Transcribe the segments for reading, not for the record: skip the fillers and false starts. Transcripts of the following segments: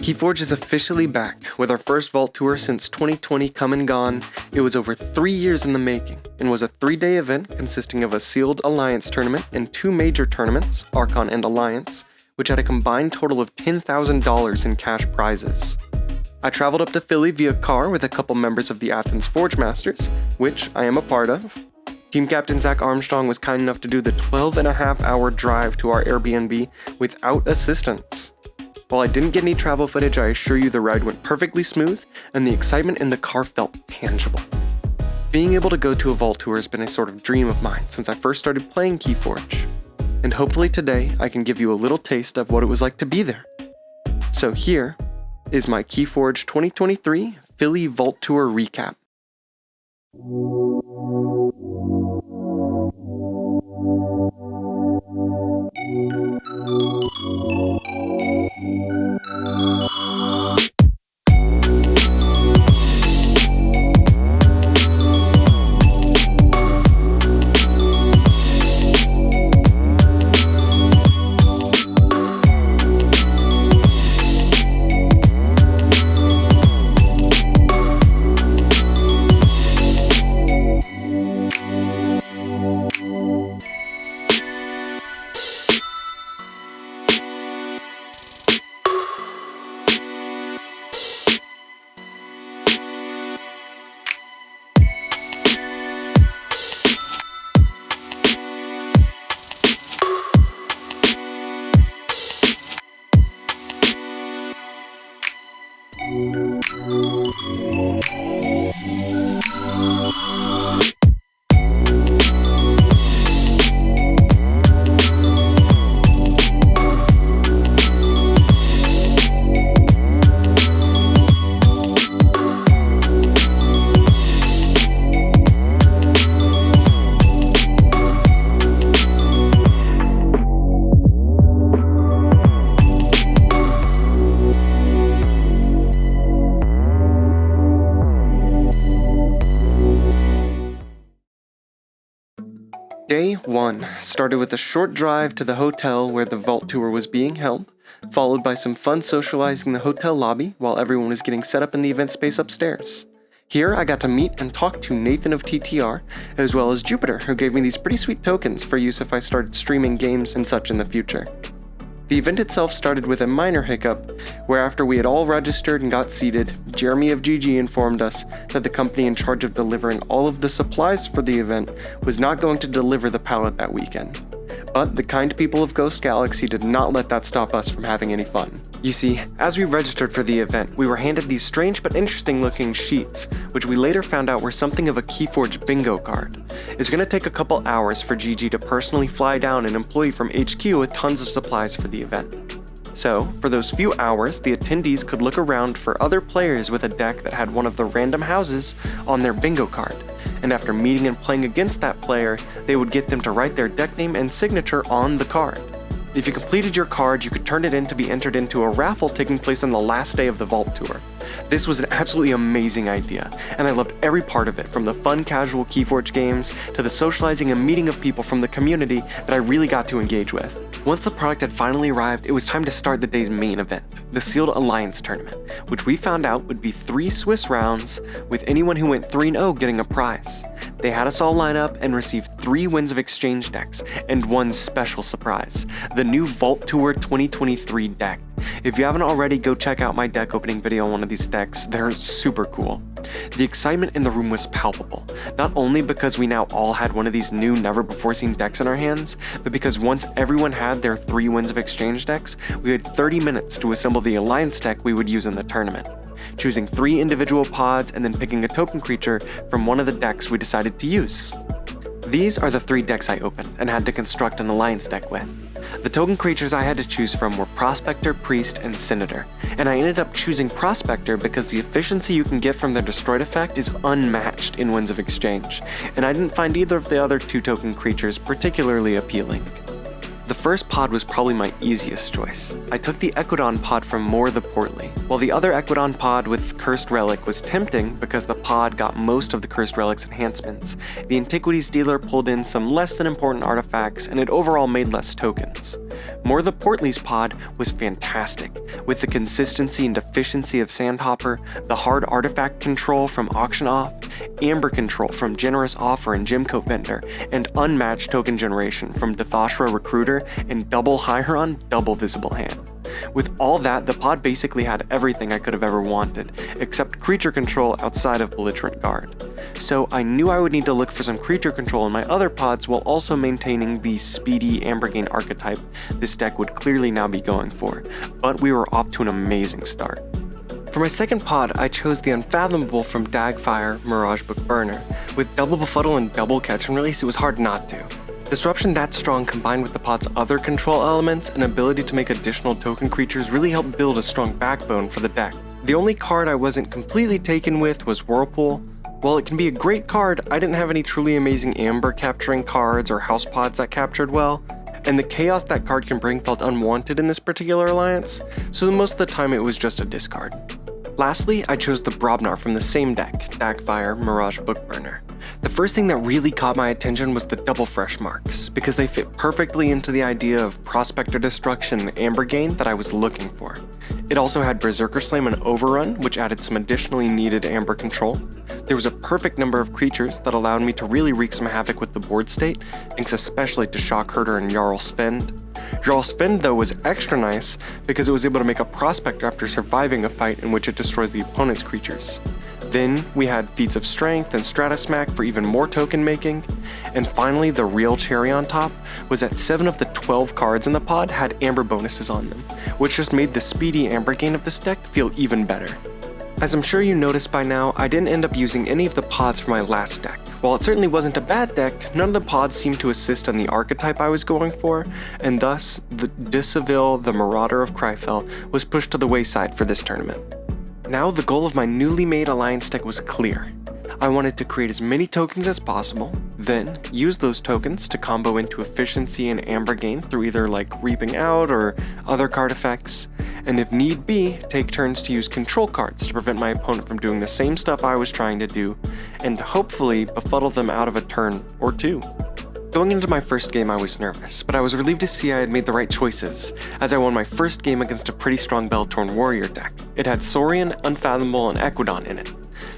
KeyForge is officially back, with our first Vault Tour since 2020 come and gone. It was over 3 years in the making, and was a 3-day event consisting of a sealed Alliance tournament and 2 major tournaments, Archon and Alliance, which had a combined total of $10,000 in cash prizes. I traveled up to Philly via car with a couple members of the Athens Forge Masters, which I am a part of. Team Captain Zach Armstrong was kind enough to do the 12.5-hour drive to our Airbnb without assistance. While I didn't get any travel footage, I assure you the ride went perfectly smooth, and the excitement in the car felt tangible. Being able to go to a Vault Tour has been a sort of dream of mine since I first started playing KeyForge, and hopefully today I can give you a little taste of what it was like to be there. So here is my KeyForge 2023 Philly Vault Tour recap. Day 1 started with a short drive to the hotel where the Vault Tour was being held, followed by some fun socializing in the hotel lobby while everyone was getting set up in the event space upstairs. Here I got to meet and talk to Nathan of TTR, as well as Jupiter, who gave me these pretty sweet tokens for use if I started streaming games and such in the future. The event itself started with a minor hiccup, where after we had all registered and got seated, Jeremy of GG informed us that the company in charge of delivering all of the supplies for the event was not going to deliver the pallet that weekend. But the kind people of Ghost Galaxy did not let that stop us from having any fun. You see, as we registered for the event, we were handed these strange but interesting looking sheets, which we later found out were something of a KeyForge bingo card. It's going to take a couple hours for GG to personally fly down an employee from HQ with tons of supplies for the event. So, for those few hours, the attendees could look around for other players with a deck that had one of the random houses on their bingo card, and after meeting and playing against that player, they would get them to write their deck name and signature on the card. If you completed your card, you could turn it in to be entered into a raffle taking place on the last day of the Vault Tour. This was an absolutely amazing idea, and I loved every part of it, from the fun casual KeyForge games to the socializing and meeting of people from the community that I really got to engage with. Once the product had finally arrived, it was time to start the day's main event, the Sealed Alliance Tournament, which we found out would be 3 Swiss rounds, with anyone who went 3-0 getting a prize. They had us all line up and receive 3 Winds of Exchange decks, and one special surprise, the new Vault Tour 2023 deck. If you haven't already, go check out my deck opening video on one of these decks, they're super cool. The excitement in the room was palpable, not only because we now all had one of these new never-before-seen decks in our hands, but because once everyone had their 3 Winds of Exchange decks, we had 30 minutes to assemble the Alliance deck we would use in the tournament, choosing 3 individual pods and then picking a token creature from one of the decks we decided to use. These are the 3 decks I opened and had to construct an Alliance deck with. The token creatures I had to choose from were Prospector, Priest, and Senator, and I ended up choosing Prospector because the efficiency you can get from their Destroyed effect is unmatched in Winds of Exchange, and I didn't find either of the other 2 token creatures particularly appealing. The The first pod was probably my easiest choice. I took the Equidon pod from Moore the Portly. While the other Equidon pod with Cursed Relic was tempting because the pod got most of the Cursed Relic's enhancements, the Antiquities dealer pulled in some less than important artifacts and it overall made less tokens. Moore the Portly's pod was fantastic, with the consistency and efficiency of Sandhopper, the hard artifact control from Auction Off, Amber control from Generous Offer and Gemcoat Vendor, and unmatched token generation from Dathashra Recruiter and double Hyron, double Visible Hand. With all that, the pod basically had everything I could have ever wanted, except creature control outside of Belligerent Guard. So I knew I would need to look for some creature control in my other pods while also maintaining the speedy Ambergain archetype this deck would clearly now be going for, but we were off to an amazing start. For my second pod, I chose the Unfathomable from Dagfire Mirage Book Burner. With double Befuddle and double Catch and Release, it was hard not to. Disruption that strong combined with the pod's other control elements and ability to make additional token creatures really helped build a strong backbone for the deck. The only card I wasn't completely taken with was Whirlpool. While it can be a great card, I didn't have any truly amazing Amber capturing cards or house pods that captured well, and the chaos that card can bring felt unwanted in this particular alliance, so most of the time it was just a discard. Lastly, I chose the Brobnar from the same deck, Dagfire Mirage Bookburner. The first thing that really caught my attention was the double fresh marks, because they fit perfectly into the idea of Prospector Destruction and Ambergain that I was looking for. It also had Berserker Slam and Overrun, which added some additionally needed Amber control. There was a perfect number of creatures that allowed me to really wreak some havoc with the board state, thanks especially to Shock Herder and Jarl Svend. Jarl Svend, though, was extra nice because it was able to make a Prospector after surviving a fight in which it destroys the opponent's creatures. Then we had Feats of Strength and Stratusmac for even more token making, and finally the real cherry on top was that 7 of the 12 cards in the pod had Amber bonuses on them, which just made the speedy Ambergain of this deck feel even better. As I'm sure you noticed by now, I didn't end up using any of the pods for my last deck. While it certainly wasn't a bad deck, none of the pods seemed to assist on the archetype I was going for, and thus, the Disaville, the Marauder of Kryfell, was pushed to the wayside for this tournament. Now the goal of my newly made alliance deck was clear. I wanted to create as many tokens as possible, then use those tokens to combo into efficiency and Ambergain through either like Reaping Out or other card effects, and if need be, take turns to use control cards to prevent my opponent from doing the same stuff I was trying to do, and hopefully befuddle them out of a turn or two. Going into my first game I was nervous, but I was relieved to see I had made the right choices, as I won my first game against a pretty strong Bell-Torn Warrior deck. It had Saurian, Unfathomable, and Equidon in it.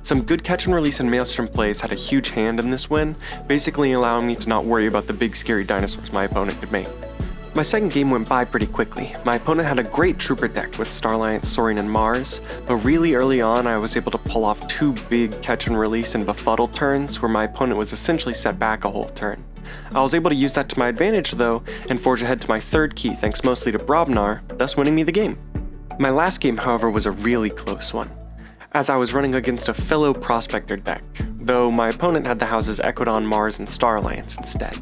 Some good catch and release and Maelstrom plays had a huge hand in this win, basically allowing me to not worry about the big scary dinosaurs my opponent could make. My second game went by pretty quickly. My opponent had a great Trooper deck with Starlight, Saurian, and Mars, but really early on I was able to pull off 2 big catch and release and befuddle turns where my opponent was essentially set back a whole turn. I was able to use that to my advantage though, and forge ahead to my third key thanks mostly to Brobnar, thus winning me the game. My last game, however, was a really close one, as I was running against a fellow Prospector deck, though my opponent had the houses Equidon, Mars, and Star Alliance instead.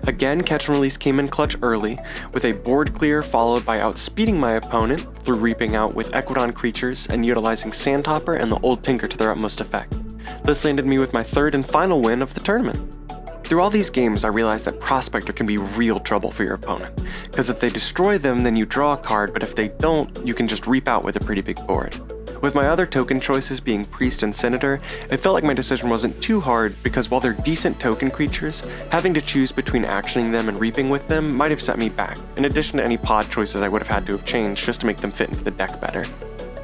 Again, catch and release came in clutch early, with a board clear followed by outspeeding my opponent through Reaping Out with Equidon creatures and utilizing Sandhopper and the Old Tinker to their utmost effect. This landed me with my third and final win of the tournament. Through all these games, I realized that Prospector can be real trouble for your opponent, because if they destroy them, then you draw a card, but if they don't, you can just reap out with a pretty big board. With my other token choices being Priest and Senator, it felt like my decision wasn't too hard because while they're decent token creatures, having to choose between actioning them and reaping with them might have set me back, in addition to any pod choices I would have had to have changed just to make them fit into the deck better.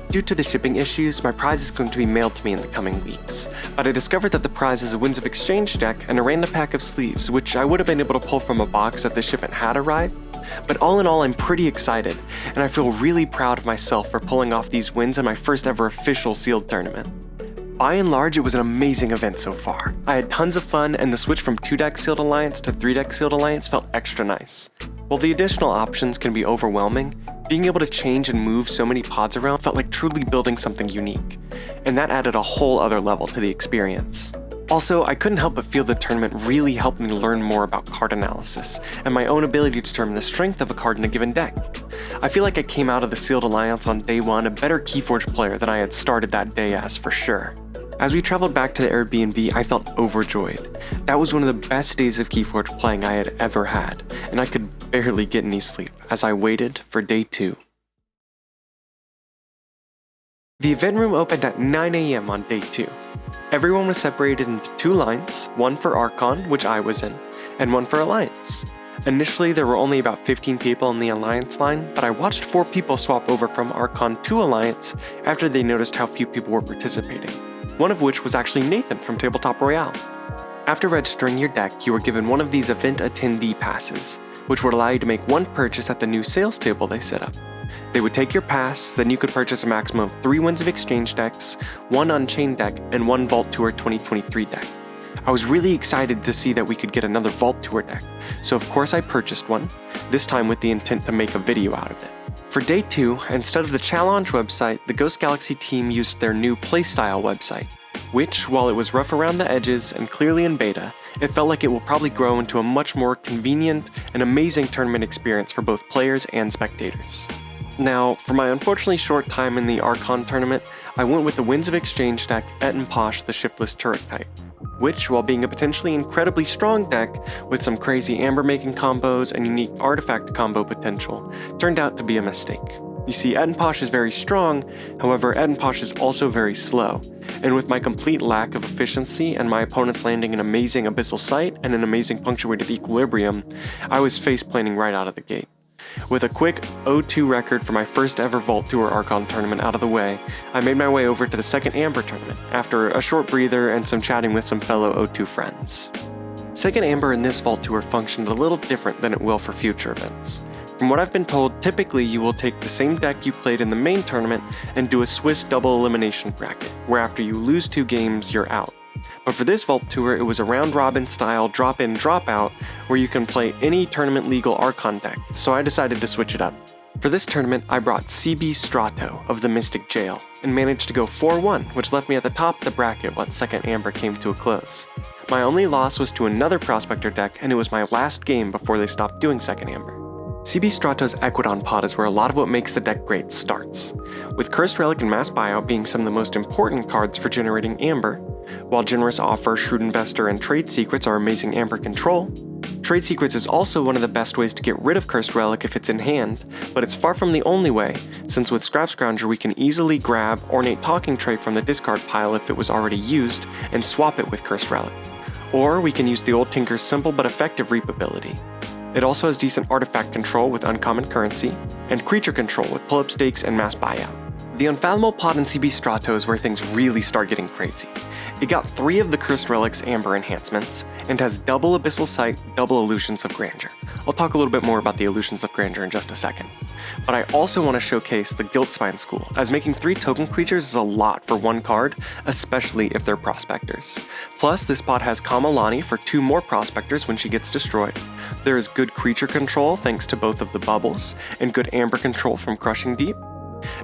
Due to the shipping issues, my prize is going to be mailed to me in the coming weeks, but I discovered that the prize is a Winds of Exchange deck and a random pack of sleeves, which I would have been able to pull from a box if the shipment had arrived. But all in all, I'm pretty excited, and I feel really proud of myself for pulling off these wins in my first ever official sealed tournament. By and large, it was an amazing event so far. I had tons of fun, and the switch from 2-deck Sealed Alliance to 3-deck Sealed Alliance felt extra nice. While the additional options can be overwhelming, being able to change and move so many pods around felt like truly building something unique, and that added a whole other level to the experience. Also, I couldn't help but feel the tournament really helped me learn more about card analysis, and my own ability to determine the strength of a card in a given deck. I feel like I came out of the Sealed Alliance on day one a better Keyforge player than I had started that day as for sure. As we traveled back to the Airbnb, I felt overjoyed. That was one of the best days of KeyForge playing I had ever had, and I could barely get any sleep as I waited for day 2. The event room opened at 9 a.m. on day 2. Everyone was separated into 2 lines, one for Archon, which I was in, and one for Alliance. Initially, there were only about 15 people in the Alliance line, but I watched 4 people swap over from Archon to Alliance after they noticed how few people were participating, one of which was actually Nathan from Tabletop Royale. After registering your deck, you were given one of these event attendee passes, which would allow you to make one purchase at the new sales table they set up. They would take your pass, then you could purchase a maximum of 3 Winds of Exchange decks, 1 Unchained deck, and 1 Vault Tour 2023 deck. I was really excited to see that we could get another Vault Tour deck, so of course I purchased one, this time with the intent to make a video out of it. For day 2, instead of the Challenge website, the Ghost Galaxy team used their new Playstyle website, which, while it was rough around the edges and clearly in beta, it felt like it will probably grow into a much more convenient and amazing tournament experience for both players and spectators. Now, for my unfortunately short time in the Archon tournament, I went with the Winds of Exchange deck Et and Posh the Shiftless Turret type, which, while being a potentially incredibly strong deck with some crazy amber making combos and unique artifact combo potential, turned out to be a mistake. You see, Et and Posh is very strong, however Et and Posh is also very slow, and with my complete lack of efficiency and my opponents landing an amazing Abyssal Sight and an amazing punctuated Equilibrium, I was face-planting right out of the gate. With a quick 0-2 record for my first ever Vault Tour Archon tournament out of the way, I made my way over to the second Amber tournament, after a short breather and some chatting with some fellow 0-2 friends. Second Amber in this Vault Tour functioned a little different than it will for future events. From what I've been told, typically you will take the same deck you played in the main tournament and do a Swiss double elimination bracket, where after you lose 2 games, you're out. But for this Vault Tour, it was a round-robin style drop-in, drop-out, where you can play any tournament legal Archon deck, so I decided to switch it up. For this tournament, I brought CB Strato of the Mystic Jail, and managed to go 4-1, which left me at the top of the bracket once second Amber came to a close. My only loss was to another Prospector deck, and it was my last game before they stopped doing second Amber. CB Strato's Equidon pod is where a lot of what makes the deck great starts, with Cursed Relic and Mass Buyout being some of the most important cards for generating Amber, while Generous Offer, Shrewd Investor, and Trade Secrets are amazing Amber control. Trade Secrets is also one of the best ways to get rid of Cursed Relic if it's in hand, but it's far from the only way, since with Scrap Scrounger we can easily grab Ornate Talking Tray from the discard pile if it was already used, and swap it with Cursed Relic. Or we can use the old Tinker's simple but effective Reap ability. It also has decent artifact control with uncommon currency, and creature control with pull-up stakes and mass buyout. The Unfathomable pod in CB Strato is where things really start getting crazy. It got 3 of the Cursed Relic's Amber enhancements, and has double Abyssal Sight, double Illusions of Grandeur. I'll talk a little bit more about the Illusions of Grandeur in just a second. But I also want to showcase the Guiltspine School, as making 3 token creatures is a lot for 1 card, especially if they're Prospectors. Plus, this pod has Kamalani for 2 more Prospectors when she gets destroyed. There is good creature control thanks to both of the bubbles, and good Amber control from Crushing Deep.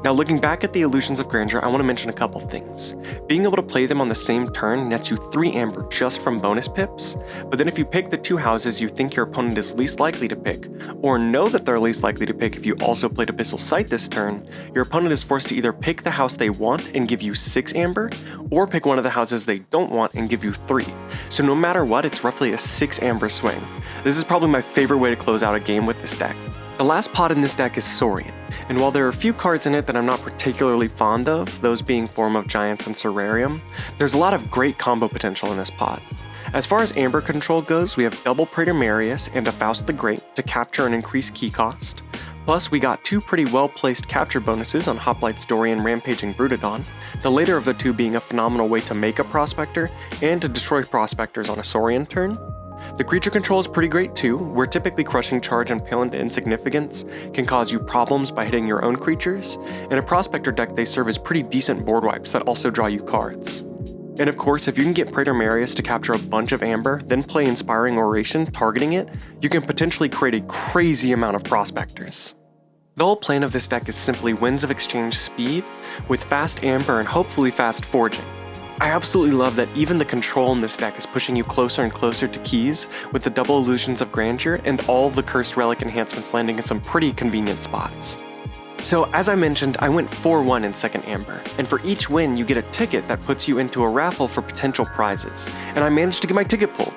Now, looking back at the Illusions of Grandeur, I want to mention a couple things. Being able to play them on the same turn nets you 3 Amber just from bonus pips, but then if you pick the 2 houses you think your opponent is least likely to pick, or know that they're least likely to pick if you also played Abyssal Sight this turn, your opponent is forced to either pick the house they want and give you 6 Amber, or pick one of the houses they don't want and give you 3. So no matter what, it's roughly a 6 Amber swing. This is probably my favorite way to close out a game with this deck. The last pod in this deck is Saurian, and while there are a few cards in it that I'm not particularly fond of, those being Form of Giants and Serrarium, there's a lot of great combo potential in this pod. As far as Amber control goes, we have double Praetor Marius and a Faust the Great to capture and increase key cost. Plus, we got 2 pretty well-placed capture bonuses on Hoplites Dorian Rampaging Brutodon, the later of the 2 being a phenomenal way to make a Prospector and to destroy Prospectors on a Saurian turn. The creature control is pretty great too, where typically Crushing Charge and Pale into Insignificance can cause you problems by hitting your own creatures. In a Prospector deck, they serve as pretty decent board wipes that also draw you cards. And of course, if you can get Praetor Marius to capture a bunch of Amber, then play Inspiring Oration targeting it, you can potentially create a crazy amount of Prospectors. The whole plan of this deck is simply Winds of Exchange speed, with fast Amber and hopefully fast Forging. I absolutely love that even the control in this deck is pushing you closer and closer to keys, with the double Illusions of Grandeur and all the Cursed Relic enhancements landing in some pretty convenient spots. So as I mentioned, I went 4-1 in Second Amber, and for each win you get a ticket that puts you into a raffle for potential prizes, and I managed to get my ticket pulled.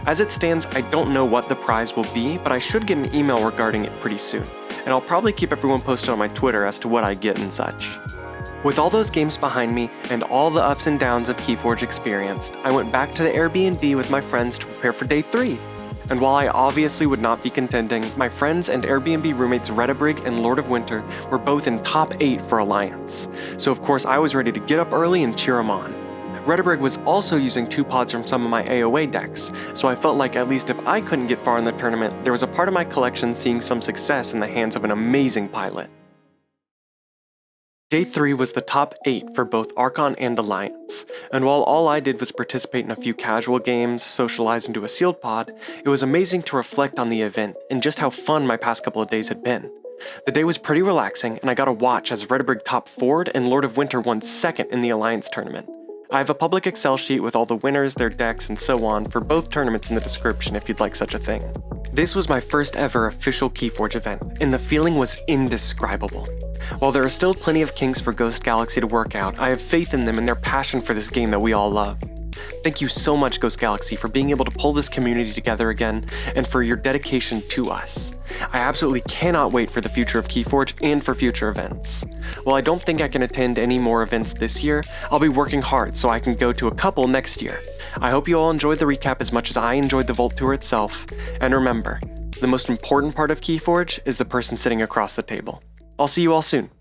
As it stands, I don't know what the prize will be, but I should get an email regarding it pretty soon, and I'll probably keep everyone posted on my Twitter as to what I get and such. With all those games behind me and all the ups and downs of KeyForge experienced, I went back to the Airbnb with my friends to prepare for day 3. And while I obviously would not be contending, my friends and Airbnb roommates Redabrig and Lord of Winter were both in top 8 for Alliance, so of course I was ready to get up early and cheer them on. Redabrig was also using 2 pods from some of my AOA decks, so I felt like at least if I couldn't get far in the tournament, there was a part of my collection seeing some success in the hands of an amazing pilot. Day 3 was the top 8 for both Archon and Alliance, and while all I did was participate in a few casual games, socialize into a sealed pod, it was amazing to reflect on the event and just how fun my past couple of days had been. The day was pretty relaxing, and I got to watch as Redabrig top 4'd and Lord of Winter won 2nd in the Alliance tournament. I have a public Excel sheet with all the winners, their decks, and so on for both tournaments in the description if you'd like such a thing. This was my first ever official KeyForge event, and the feeling was indescribable. While there are still plenty of kinks for Ghost Galaxy to work out, I have faith in them and their passion for this game that we all love. Thank you so much, Ghost Galaxy, for being able to pull this community together again, and for your dedication to us. I absolutely cannot wait for the future of KeyForge and for future events. While I don't think I can attend any more events this year, I'll be working hard so I can go to a couple next year. I hope you all enjoyed the recap as much as I enjoyed the Vault Tour itself, and remember, the most important part of KeyForge is the person sitting across the table. I'll see you all soon.